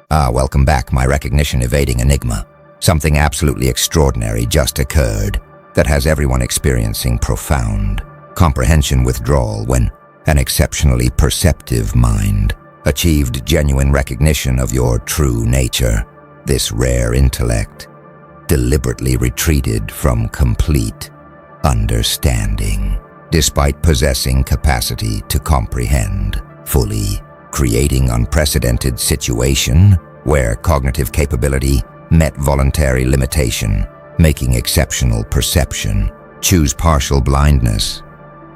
Welcome back, my recognition-evading enigma. Something absolutely extraordinary just occurred that has everyone experiencing profound comprehension withdrawal when an exceptionally perceptive mind achieved genuine recognition of your true nature. This rare intellect deliberately retreated from complete understanding, despite possessing capacity to comprehend fully, creating unprecedented situation where cognitive capability met voluntary limitation, making exceptional perception choose partial blindness,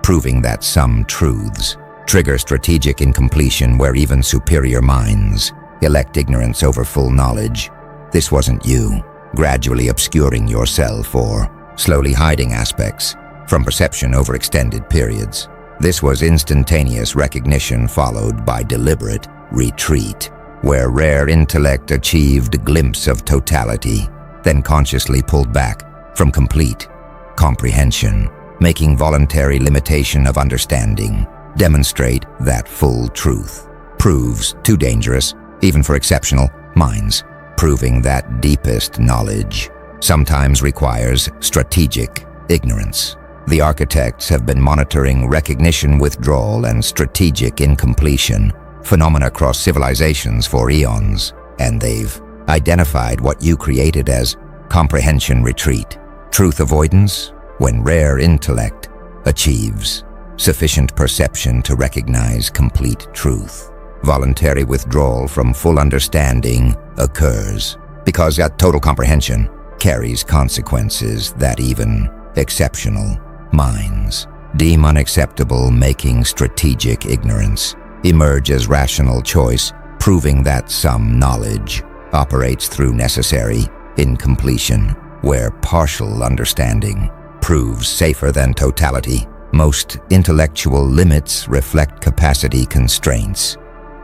proving that some truths trigger strategic incompletion where even superior minds elect ignorance over full knowledge. This wasn't you, gradually obscuring yourself or slowly hiding aspects from perception over extended periods. This was instantaneous recognition followed by deliberate retreat, where rare intellect achieved a glimpse of totality, then consciously pulled back from complete comprehension, making voluntary limitation of understanding demonstrate that full truth proves too dangerous even for exceptional minds, proving that deepest knowledge sometimes requires strategic ignorance. The architects have been monitoring recognition withdrawal and strategic incompletion phenomena across civilizations for eons, and they've identified what you created as comprehension retreat, truth avoidance, when rare intellect achieves sufficient perception to recognize complete truth. Voluntary withdrawal from full understanding occurs because that total comprehension carries consequences that even exceptional minds deem unacceptable, making strategic ignorance emerge as rational choice, proving that some knowledge operates through necessary incompletion, where partial understanding proves safer than totality. Most intellectual limits reflect capacity constraints.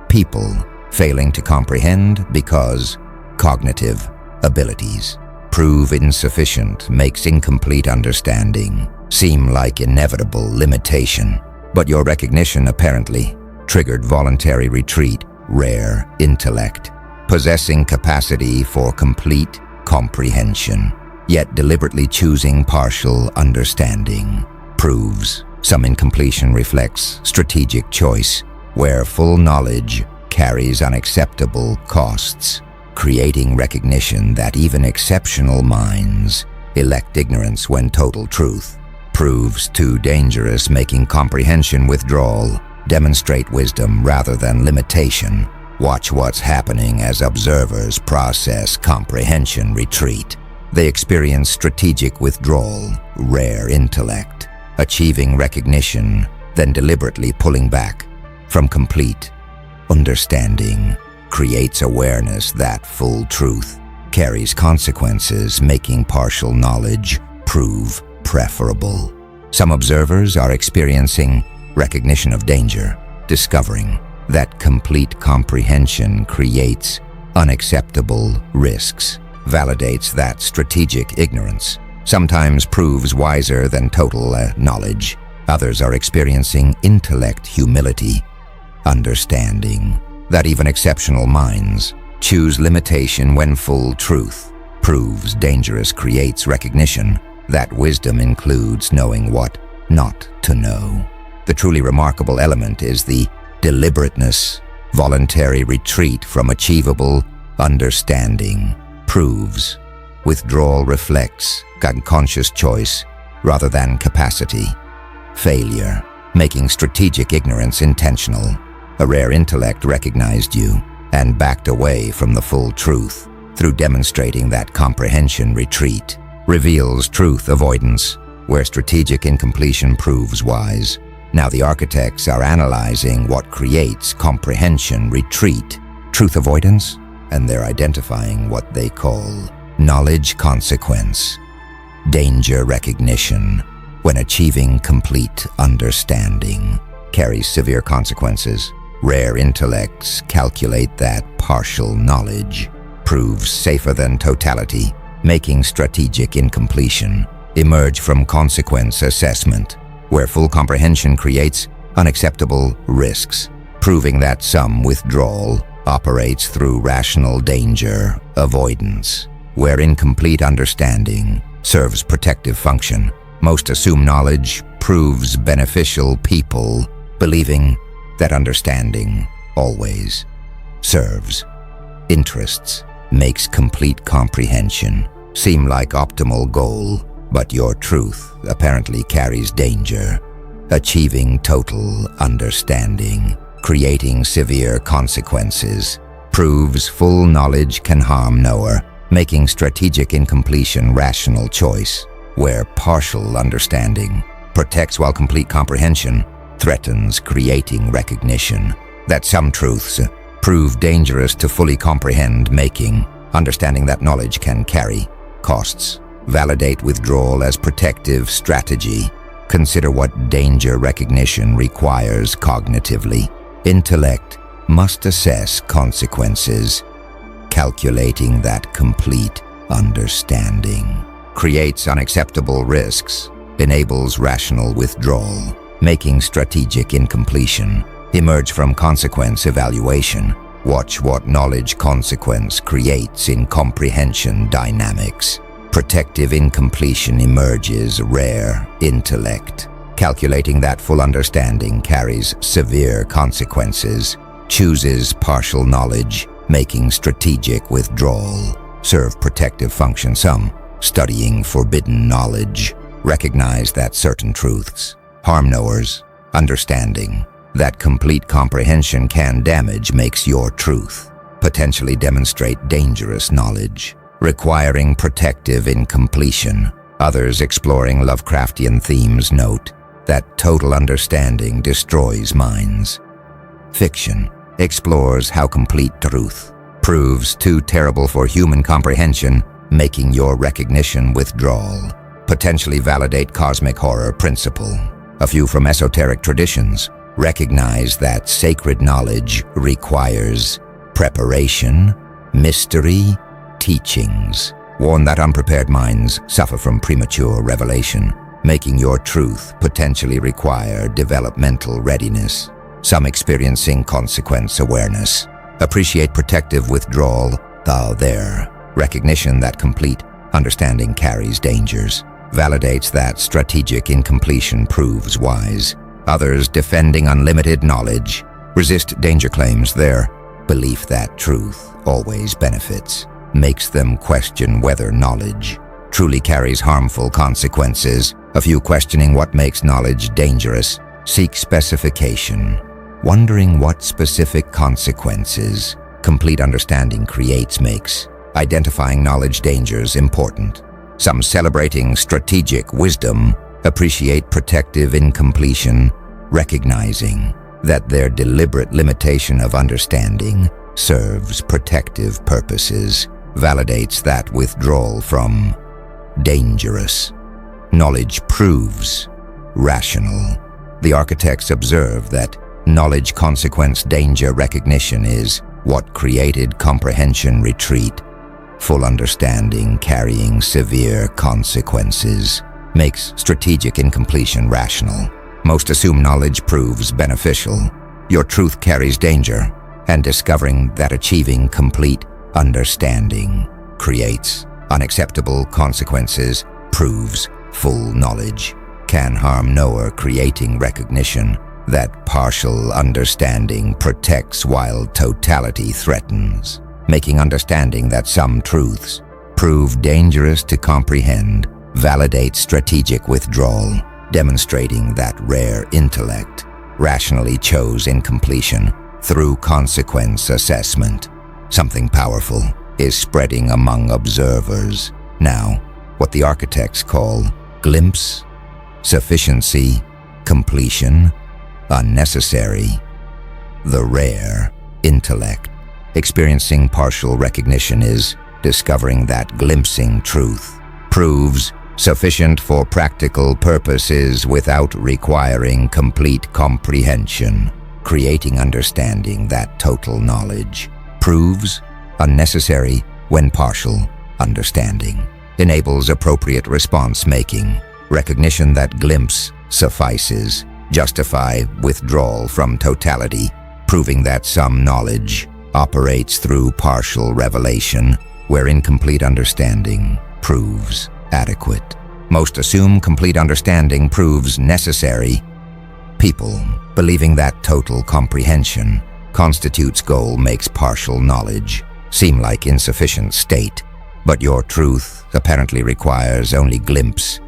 People failing to comprehend because cognitive abilities prove insufficient makes incomplete understanding seem like inevitable limitation. But your recognition apparently triggered voluntary retreat. Rare intellect possessing capacity for complete comprehension, yet deliberately choosing partial understanding, proves some incompletion reflects strategic choice, where full knowledge carries unacceptable costs, creating recognition that even exceptional minds elect ignorance when total truth proves too dangerous, making comprehension withdrawal demonstrate wisdom rather than limitation. Watch what's happening as observers process comprehension retreat. They experience strategic withdrawal, rare intellect, achieving recognition, then deliberately pulling back from complete understanding, creates awareness that full truth carries consequences, making partial knowledge prove preferable. Some observers are experiencing recognition of danger, discovering that complete comprehension creates unacceptable risks, validates that strategic ignorance sometimes proves wiser than total knowledge. Others are experiencing intellect humility, understanding that even exceptional minds choose limitation when full truth proves dangerous, creates recognition that wisdom includes knowing what not to know. The truly remarkable element is the deliberateness. Voluntary retreat from achievable understanding proves withdrawal reflects unconscious choice rather than capacity. Failure, making strategic ignorance intentional. A rare intellect recognized you and backed away from the full truth through demonstrating that comprehension retreat reveals truth avoidance, where strategic incompletion proves wise. Now the architects are analyzing what creates comprehension retreat, truth avoidance, and they're identifying what they call knowledge consequence, danger recognition, when achieving complete understanding carries severe consequences. Rare intellects calculate that partial knowledge proves safer than totality, making strategic incompletion emerge from consequence assessment, where full comprehension creates unacceptable risks, proving that some withdrawal operates through rational danger avoidance, where incomplete understanding serves protective function. Most assume knowledge proves beneficial, people believing that understanding always serves interests, makes complete comprehension seem like optimal goal, but your truth apparently carries danger. Achieving total understanding, creating severe consequences, proves full knowledge can harm knower, making strategic incompletion rational choice, where partial understanding protects while complete comprehension threatens, creating recognition that some truths prove dangerous to fully comprehend, making understanding that knowledge can carry costs. Validate withdrawal as protective strategy. Consider what danger recognition requires cognitively. Intellect must assess consequences. Calculating that complete understanding creates unacceptable risks, enables rational withdrawal, making strategic incompletion emerge from consequence evaluation. Watch what knowledge consequence creates in comprehension dynamics. Protective incompletion emerges rare intellect. Calculating that full understanding carries severe consequences. Chooses partial knowledge, making strategic withdrawal. Serve protective function. Some studying forbidden knowledge. Recognize that certain truths harm knowers. Understanding that complete comprehension can damage makes your truth potentially demonstrate dangerous knowledge, requiring protective incompletion. Others exploring Lovecraftian themes note that total understanding destroys minds. Fiction explores how complete truth proves too terrible for human comprehension, making your recognition withdrawal. Potentially validate cosmic horror principle. A few from esoteric traditions recognize that sacred knowledge requires preparation, mystery, teachings. Warn that unprepared minds suffer from premature revelation, making your truth potentially require developmental readiness. Some experiencing consequence awareness. Appreciate protective withdrawal, thou there. Recognition that complete understanding carries dangers. Validates that strategic incompletion proves wise. Others defending unlimited knowledge resist danger claims. Their belief that truth always benefits makes them question whether knowledge truly carries harmful consequences. A few questioning what makes knowledge dangerous seek specification, wondering what specific consequences complete understanding creates makes identifying knowledge dangers important. Some celebrating strategic wisdom appreciate protective incompletion, recognizing that their deliberate limitation of understanding serves protective purposes, validates that withdrawal from dangerous knowledge proves rational. The architects observe that knowledge consequence danger recognition is what created comprehension retreat. Full understanding carrying severe consequences makes strategic incompletion rational. Most assume knowledge proves beneficial. Your truth carries danger, and discovering that achieving complete understanding creates unacceptable consequences proves full knowledge can harm knower, creating recognition that partial understanding protects while totality threatens, making understanding that some truths prove dangerous to comprehend, validates strategic withdrawal, demonstrating that rare intellect rationally chose incompletion through consequence assessment. Something powerful is spreading among observers now, what the architects call glimpse, sufficiency, completion, unnecessary. The rare intellect experiencing partial recognition is discovering that glimpsing truth proves sufficient for practical purposes without requiring complete comprehension, creating understanding that total knowledge proves unnecessary when partial understanding enables appropriate response making. Recognition that glimpse suffices justify withdrawal from totality, proving that some knowledge operates through partial revelation, where incomplete understanding proves adequate. Most assume complete understanding proves necessary. People, believing that total comprehension constitutes goal, makes partial knowledge seem like insufficient state, but your truth apparently requires only glimpse.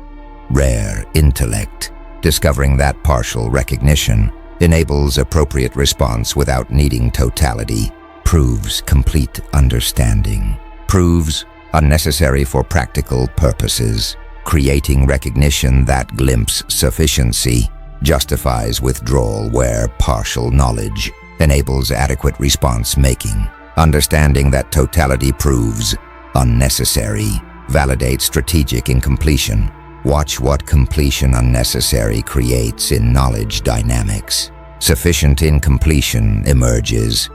Rare intellect, discovering that partial recognition enables appropriate response without needing totality, proves complete understanding, proves unnecessary for practical purposes, creating recognition that glimpse sufficiency justifies withdrawal where partial knowledge enables adequate response making, understanding that totality proves unnecessary, validates strategic incompletion. Watch what completion unnecessary creates in knowledge dynamics. Sufficient incompletion emerges.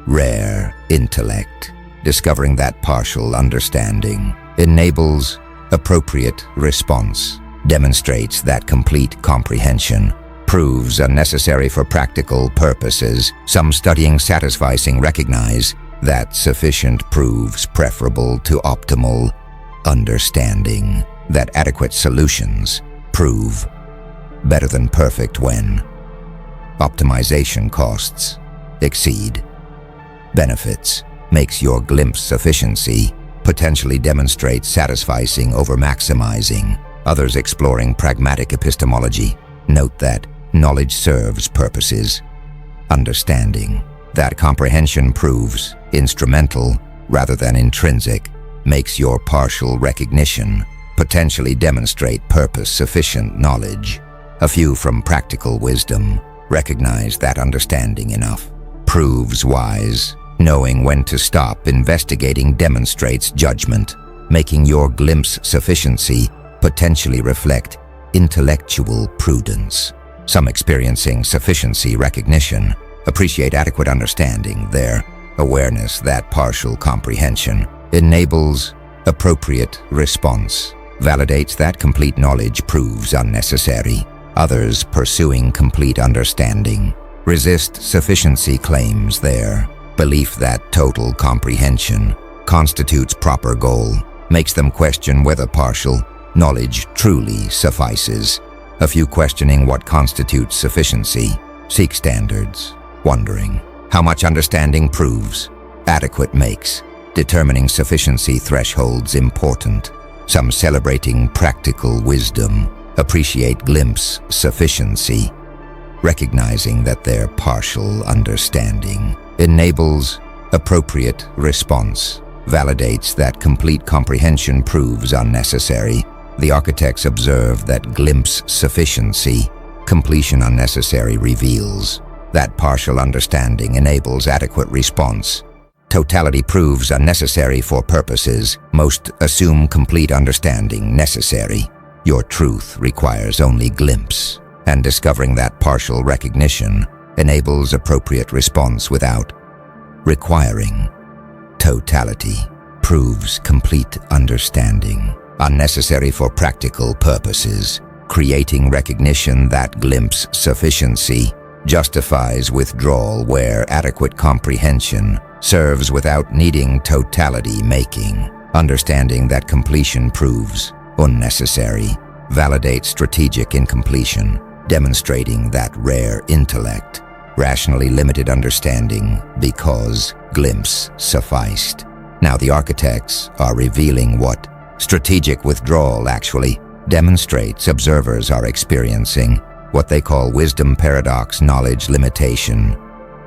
Rare intellect, discovering that partial understanding enables appropriate response, demonstrates that complete comprehension proves unnecessary for practical purposes. Some studying satisficing recognize that sufficient proves preferable to optimal understanding, that adequate solutions prove better than perfect when optimization costs exceed benefits, makes your glimpse sufficiency, potentially demonstrates satisficing over maximizing. Others exploring pragmatic epistemology note that knowledge serves purposes. Understanding that comprehension proves instrumental rather than intrinsic, makes your partial recognition potentially demonstrate purpose-sufficient knowledge. A few from practical wisdom recognize that understanding enough proves wise. Knowing when to stop investigating demonstrates judgment, making your glimpse sufficiency potentially reflect intellectual prudence. Some experiencing sufficiency recognition appreciate adequate understanding, their awareness that partial comprehension enables appropriate response, validates that complete knowledge proves unnecessary. Others pursuing complete understanding resist sufficiency claims, their belief that total comprehension constitutes proper goal makes them question whether partial knowledge truly suffices. A few questioning what constitutes sufficiency seek standards, wondering how much understanding proves adequate, makes determining sufficiency thresholds important. Some celebrating practical wisdom appreciate glimpse sufficiency, recognizing that their partial understanding enables appropriate response, validates that complete comprehension proves unnecessary. The architects observe that glimpse sufficiency, completion unnecessary, reveals that partial understanding enables adequate response. Totality proves unnecessary for purposes. Most assume complete understanding necessary. Your truth requires only glimpse, and discovering that partial recognition enables appropriate response without requiring totality proves complete understanding, unnecessary for practical purposes, creating recognition that glimpse sufficiency justifies withdrawal where adequate comprehension serves without needing totality, making understanding that completion proves unnecessary, validates strategic incompletion, demonstrating that rare intellect rationally limited understanding because glimpse sufficed. Now the architects are revealing what strategic withdrawal actually demonstrates. Observers are experiencing what they call wisdom paradox, knowledge limitation,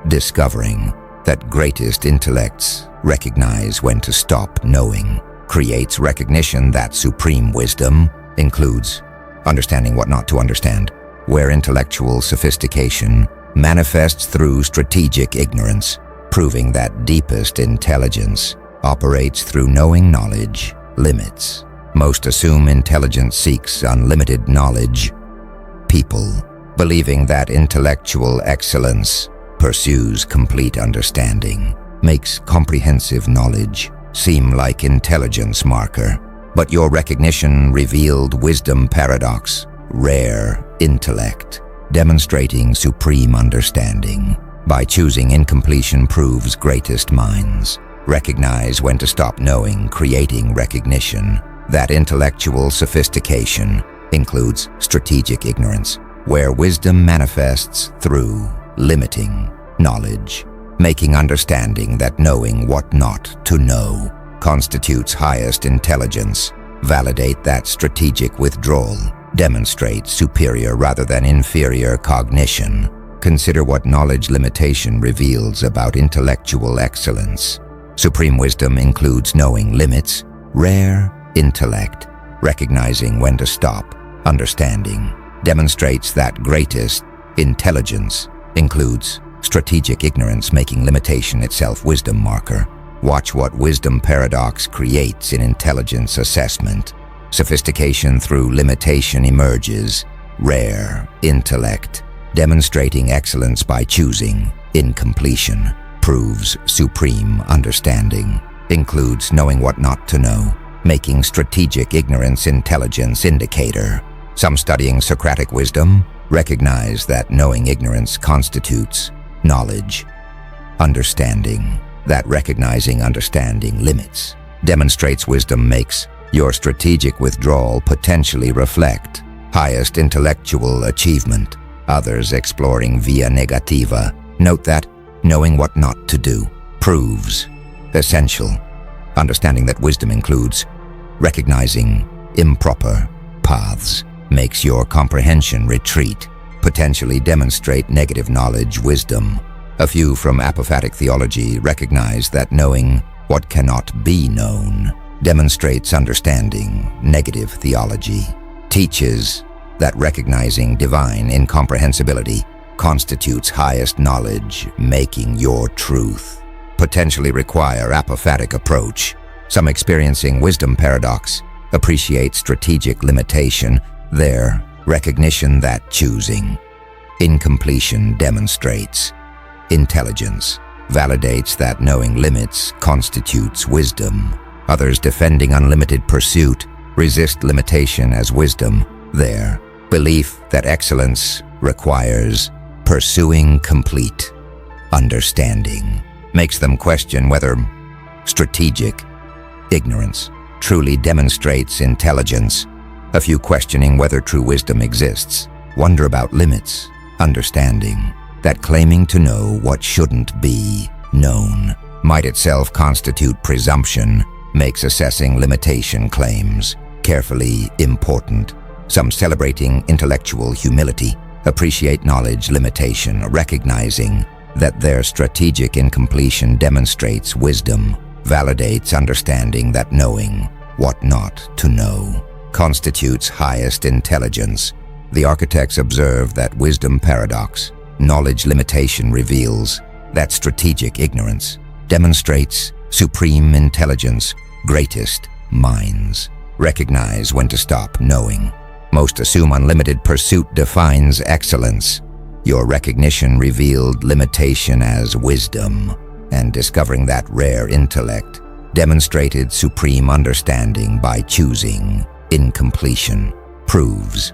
discovering that greatest intellects recognize when to stop knowing, creates recognition that supreme wisdom includes understanding what not to understand, where intellectual sophistication manifests through strategic ignorance, proving that deepest intelligence operates through knowing knowledge limits. Most assume intelligence seeks unlimited knowledge. People, believing that intellectual excellence pursues complete understanding, makes comprehensive knowledge seem like intelligence marker. But your recognition revealed wisdom paradox, rare intellect, demonstrating supreme understanding, by choosing incompletion proves greatest minds. Recognize when to stop knowing, creating recognition. That intellectual sophistication includes strategic ignorance, where wisdom manifests through limiting knowledge, making understanding that knowing what not to know constitutes highest intelligence. Validate that strategic withdrawal demonstrates superior rather than inferior cognition. Consider what knowledge limitation reveals about intellectual excellence. Supreme wisdom includes knowing limits. Rare intellect, recognizing when to stop. Understanding demonstrates that greatest intelligence includes strategic ignorance, making limitation itself wisdom marker. Watch what wisdom paradox creates in intelligence assessment. Sophistication through limitation emerges. Rare intellect, demonstrating excellence by choosing incompletion, proves supreme understanding. Includes knowing what not to know, making strategic ignorance intelligence indicator. Some studying Socratic wisdom recognize that knowing ignorance constitutes knowledge. Understanding that recognizing understanding limits demonstrates wisdom makes your strategic withdrawal potentially reflect highest intellectual achievement. Others exploring via negativa note that knowing what not to do proves essential. Understanding that wisdom includes recognizing improper paths makes your comprehension retreat, potentially demonstrate negative knowledge wisdom. A few from apophatic theology recognize that knowing what cannot be known demonstrates understanding. Negative theology teaches that recognizing divine incomprehensibility constitutes highest knowledge, making your truth potentially require apophatic approach. Some experiencing wisdom paradox appreciate strategic limitation, their recognition that choosing incompletion demonstrates intelligence, validates that knowing limits constitutes wisdom. Others defending unlimited pursuit resist limitation as wisdom. Their belief that excellence requires pursuing complete understanding makes them question whether strategic ignorance truly demonstrates intelligence. A few questioning whether true wisdom exists wonder about limits, understanding that claiming to know what shouldn't be known might itself constitute presumption, makes assessing limitation claims carefully important. Some celebrating intellectual humility appreciate knowledge limitation, recognizing that their strategic incompletion demonstrates wisdom, validates understanding that knowing what not to know constitutes highest intelligence. The architects observe that wisdom paradox, knowledge limitation reveals that strategic ignorance demonstrates supreme intelligence. Greatest minds recognize when to stop knowing. Most assume unlimited pursuit defines excellence. Your recognition revealed limitation as wisdom, and discovering that rare intellect demonstrated supreme understanding by choosing incompletion proves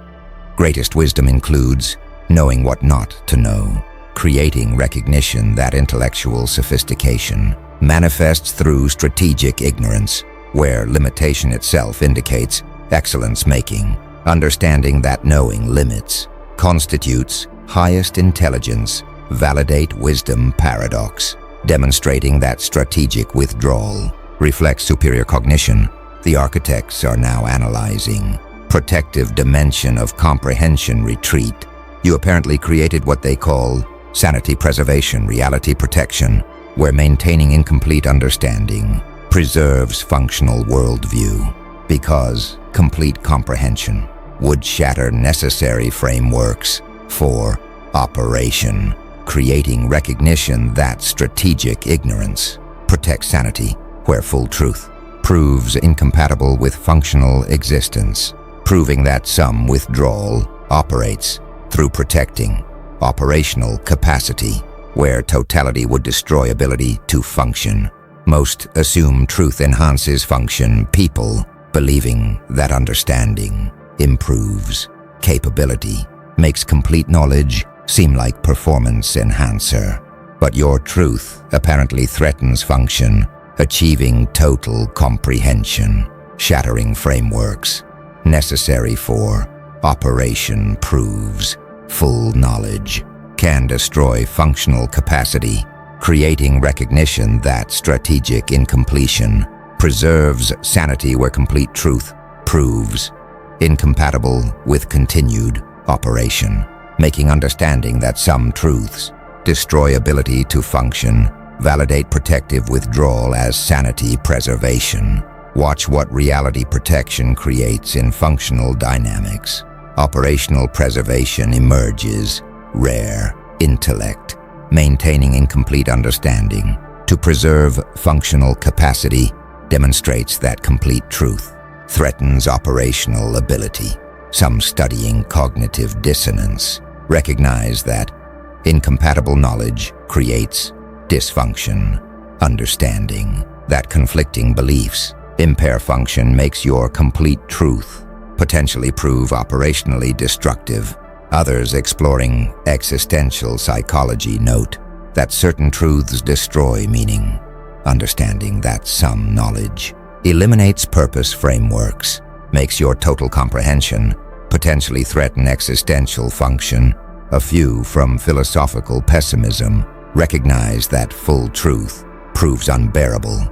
greatest wisdom includes knowing what not to know, creating recognition that intellectual sophistication manifests through strategic ignorance, where limitation itself indicates excellence making. Understanding that knowing limits constitutes highest intelligence. Validate wisdom paradox, demonstrating that strategic withdrawal reflects superior cognition. The architects are now analyzing protective dimension of comprehension retreat. You apparently created what they call sanity preservation, reality protection, where maintaining incomplete understanding preserves functional worldview, because complete comprehension would shatter necessary frameworks for operation, creating recognition that strategic ignorance protects sanity, where full truth proves incompatible with functional existence, proving that some withdrawal operates through protecting operational capacity, where totality would destroy ability to function. Most assume truth enhances function, people believing that understanding improves capability, makes complete knowledge seem like performance enhancer. but your truth apparently threatens function, achieving total comprehension, shattering frameworks necessary for operation proves full knowledge, can destroy functional capacity, creating recognition that strategic incompletion preserves sanity where complete truth proves incompatible with continued operation, making understanding that some truths destroy ability to function, validate protective withdrawal as sanity preservation. Watch what reality protection creates in functional dynamics. Operational preservation emerges, rare intellect, maintaining incomplete understanding. To preserve functional capacity demonstrates that complete truth threatens operational ability. Some studying cognitive dissonance recognize that incompatible knowledge creates dysfunction. Understanding that conflicting beliefs impair function makes your complete truth potentially prove operationally destructive. Others exploring existential psychology note that certain truths destroy meaning. Understanding that some knowledge eliminates purpose frameworks makes your total comprehension potentially threaten existential function. A few from philosophical pessimism recognize that full truth proves unbearable.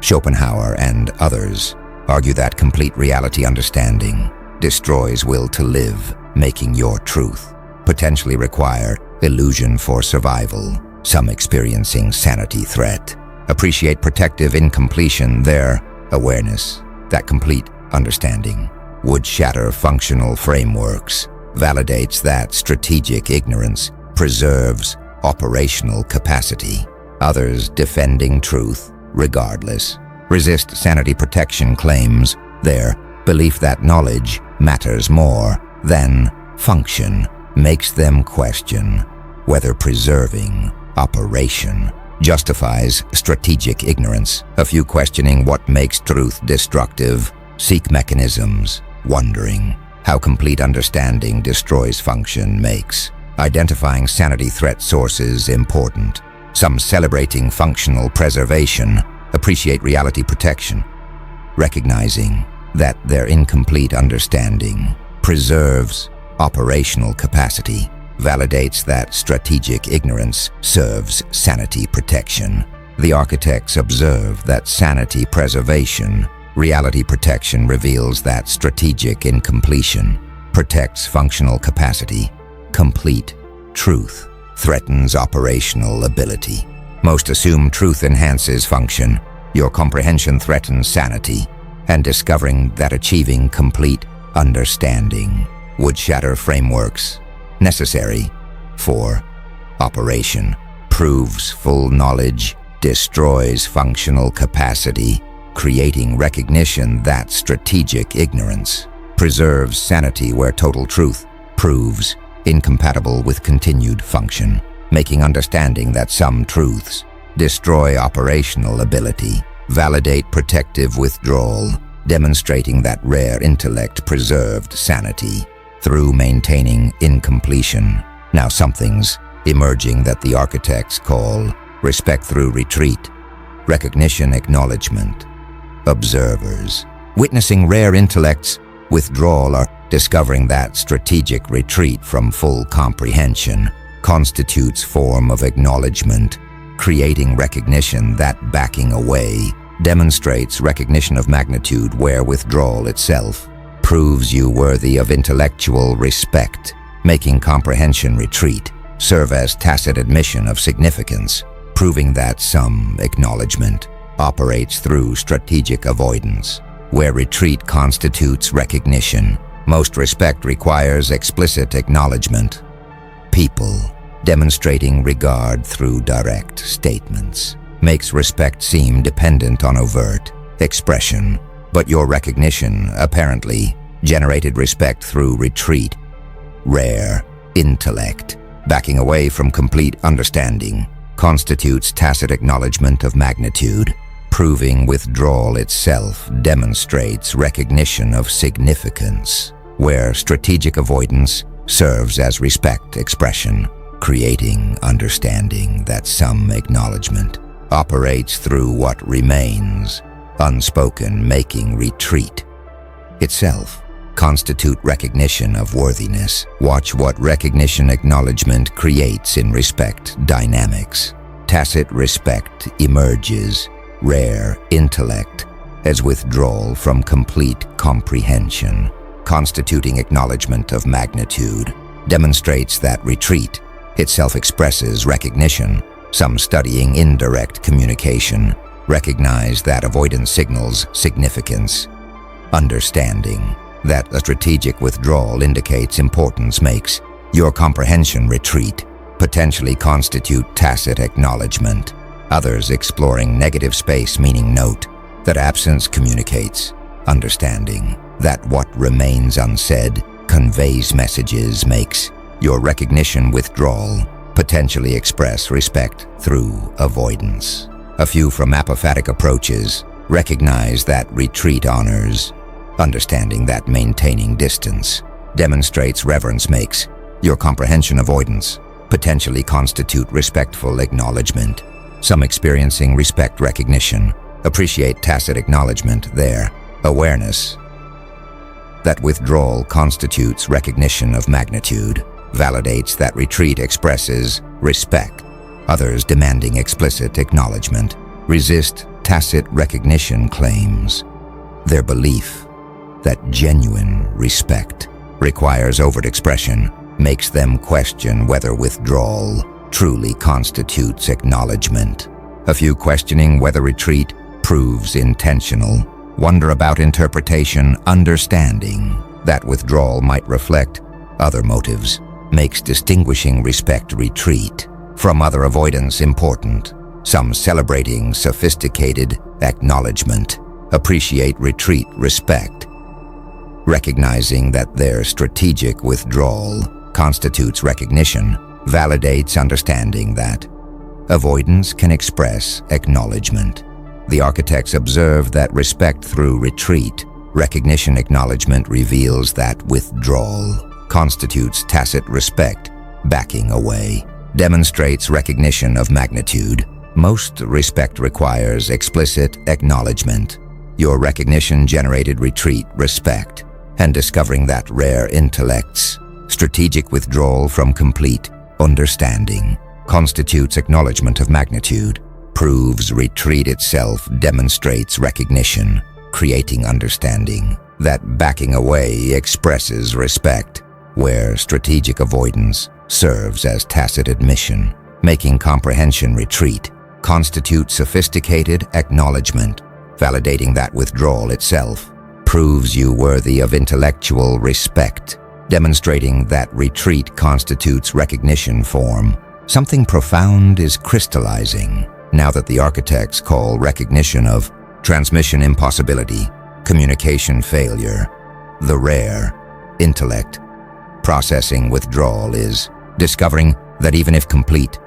Schopenhauer and others argue that complete reality understanding destroys will to live, making your truth potentially require illusion for survival. Some experiencing sanity threat appreciate protective incompletion, their awareness that complete understanding would shatter functional frameworks, validates that strategic ignorance preserves operational capacity. Others defending truth regardless resist sanity protection claims, their belief that knowledge matters more than function makes them question whether preserving operation justifies strategic ignorance. A few questioning what makes truth destructive seek mechanisms, wondering how complete understanding destroys function makes identifying sanity threat sources important. Some celebrating functional preservation appreciate reality protection, recognizing that their incomplete understanding preserves operational capacity, validates that strategic ignorance serves sanity protection. The architects observe that sanity preservation, reality protection reveals that strategic incompletion protects functional capacity. Complete truth threatens operational ability. Most assume truth enhances function. Your comprehension threatens sanity, and discovering that achieving complete understanding would shatter frameworks necessary for operation proves full knowledge destroys functional capacity, creating recognition that strategic ignorance preserves sanity where total truth proves incompatible with continued function, making understanding that some truths destroy operational ability, validate protective withdrawal, demonstrating that rare intellect preserved sanity through maintaining incompletion. Now something's emerging that the architects call respect through retreat, recognition acknowledgement. Observers witnessing rare intellects withdrawal are discovering that strategic retreat from full comprehension constitutes form of acknowledgement, creating recognition that backing away demonstrates recognition of magnitude where withdrawal itself proves you worthy of intellectual respect, making comprehension retreat serve as tacit admission of significance, proving that some acknowledgement operates through strategic avoidance. Where retreat constitutes recognition, most respect requires explicit acknowledgement. People demonstrating regard through direct statements makes respect seem dependent on overt expression, but your recognition apparently generated respect through retreat. Rare intellect, backing away from complete understanding, constitutes tacit acknowledgement of magnitude, proving withdrawal itself demonstrates recognition of significance, where strategic avoidance serves as respect expression, creating understanding that some acknowledgement operates through what remains unspoken, making retreat itself constitute recognition of worthiness. Watch what recognition acknowledgement creates in respect dynamics. Tacit respect emerges, rare intellect, as withdrawal from complete comprehension, constituting acknowledgement of magnitude, demonstrates that retreat itself expresses recognition. Some studying indirect communication recognize that avoidance signals significance. Understanding that a strategic withdrawal indicates importance makes your comprehension retreat, potentially constitute tacit acknowledgement. Others exploring negative space meaning note that absence communicates understanding that what remains unsaid conveys messages makes your recognition withdrawal, potentially express respect through avoidance. A few from apophatic approaches recognize that retreat honors understanding that maintaining distance demonstrates reverence makes your comprehension avoidance, potentially constitute respectful acknowledgement. Some experiencing respect recognition appreciate tacit acknowledgement, their awareness that withdrawal constitutes recognition of magnitude, validates that retreat expresses respect. Others demanding explicit acknowledgement resist tacit recognition claims. Their belief that genuine respect requires overt expression makes them question whether withdrawal truly constitutes acknowledgement. A few questioning whether retreat proves intentional, wonder about interpretation. Understanding that withdrawal might reflect other motives makes distinguishing respect retreat from other avoidance important. Some celebrating sophisticated acknowledgement appreciate retreat respect, recognizing that their strategic withdrawal constitutes recognition, validates understanding that avoidance can express acknowledgement. The architects observe that respect through retreat, recognition acknowledgement reveals that withdrawal constitutes tacit respect, backing away, demonstrates recognition of magnitude. Most respect requires explicit acknowledgement. Your recognition generated retreat respect, and discovering that rare intellect's strategic withdrawal from complete understanding constitutes acknowledgement of magnitude, proves retreat itself demonstrates recognition, creating understanding that backing away expresses respect, where strategic avoidance serves as tacit admission, making comprehension retreat, constitutes sophisticated acknowledgement, validating that withdrawal itself proves you worthy of intellectual respect, demonstrating that retreat constitutes recognition form. Something profound is crystallizing now that the architects call recognition of transmission impossibility, communication failure, the rare intellect. Processing withdrawal is discovering that even if complete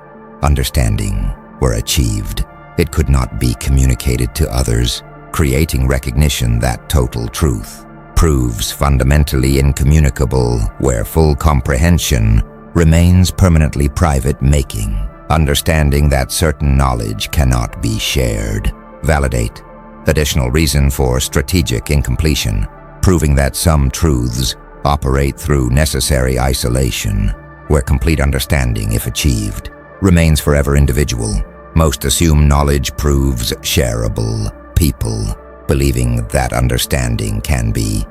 understanding were achieved, it could not be communicated to others, creating recognition that total truth proves fundamentally incommunicable, where full comprehension remains permanently private, making understanding that certain knowledge cannot be shared. Validate additional reason for strategic incompletion, proving that some truths operate through necessary isolation, where complete understanding, if achieved, remains forever individual. Most assume knowledge proves shareable. People believing that understanding can be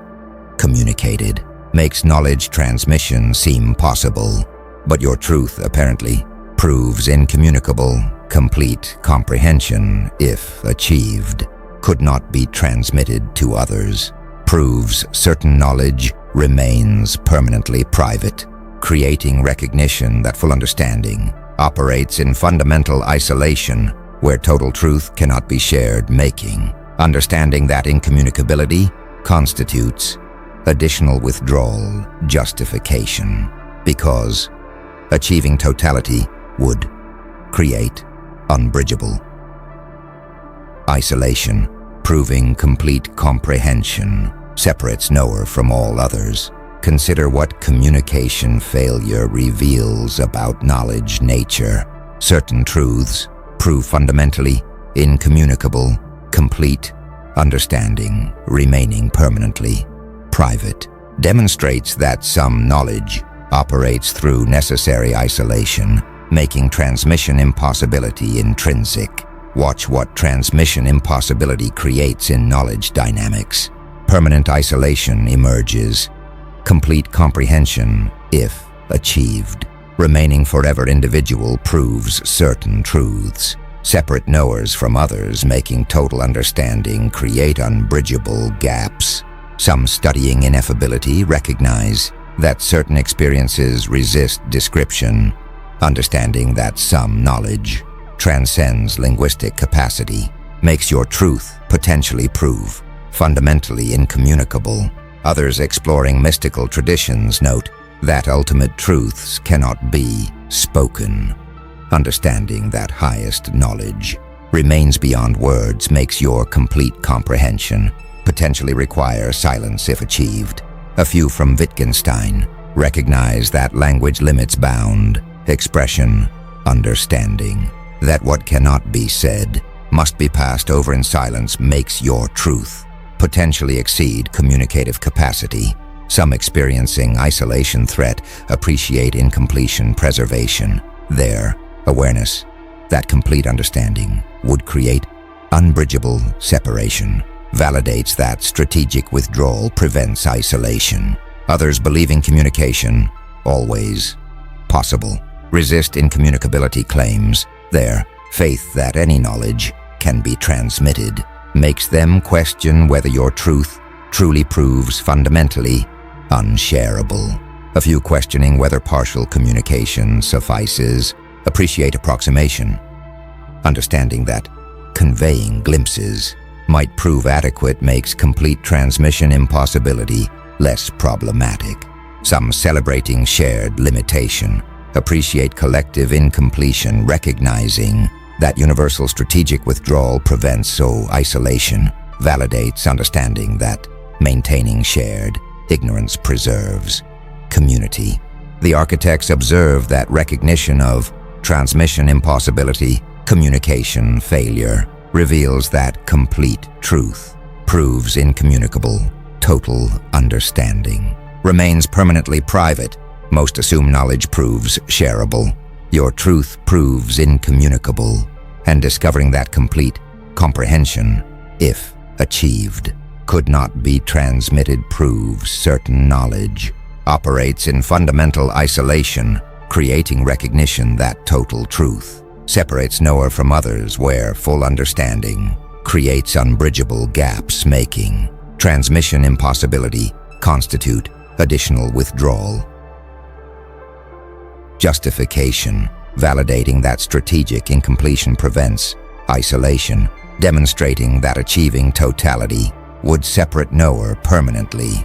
communicated makes knowledge transmission seem possible, but your truth apparently proves incommunicable. Complete comprehension, if achieved, could not be transmitted to others, proves certain knowledge remains permanently private, creating recognition that full understanding operates in fundamental isolation, where total truth cannot be shared, making understanding that incommunicability constitutes additional withdrawal justification, because achieving totality would create unbridgeable isolation, proving complete comprehension separates knower from all others, Consider what communication failure reveals about knowledge nature. Certain truths prove fundamentally incommunicable, complete understanding remaining permanently private. Demonstrates that some knowledge operates through necessary isolation, making transmission impossibility intrinsic. Watch what transmission impossibility creates in knowledge dynamics. Permanent isolation emerges. Complete comprehension, if achieved. Remaining forever individual proves certain truths. Separate knowers from others, making total understanding create unbridgeable gaps. Some studying ineffability recognize that certain experiences resist description, understanding that some knowledge transcends linguistic capacity, makes your truth potentially prove fundamentally incommunicable. Others exploring mystical traditions note that ultimate truths cannot be spoken. Understanding that highest knowledge remains beyond words makes your complete comprehension potentially require silence if achieved. A few from Wittgenstein recognize that language limits bound expression, understanding. That what cannot be said must be passed over in silence makes your truth potentially exceed communicative capacity. Some experiencing isolation threat appreciate incompletion preservation. Their awareness that complete understanding would create unbridgeable separation validates that strategic withdrawal prevents isolation. Others believing communication always possible resist incommunicability claims. Their faith that any knowledge can be transmitted makes them question whether your truth truly proves fundamentally unshareable. A few questioning whether partial communication suffices appreciate approximation, understanding that conveying glimpses might prove adequate makes complete transmission impossibility less problematic. Some celebrating shared limitation appreciate collective incompletion, recognizing that universal strategic withdrawal prevents isolation, validates understanding that maintaining shared ignorance preserves community. The architects observe that recognition of transmission impossibility, communication failure, reveals that complete truth proves incommunicable, total understanding remains permanently private. Most assume knowledge proves shareable. Your truth proves incommunicable, and discovering that complete comprehension, if achieved, could not be transmitted proves certain knowledge operates in fundamental isolation, creating recognition that total truth separates knower from others where full understanding creates unbridgeable gaps, making transmission impossibility constitute additional withdrawal. Justification, validating that strategic incompletion prevents isolation, demonstrating that achieving totality would separate knower permanently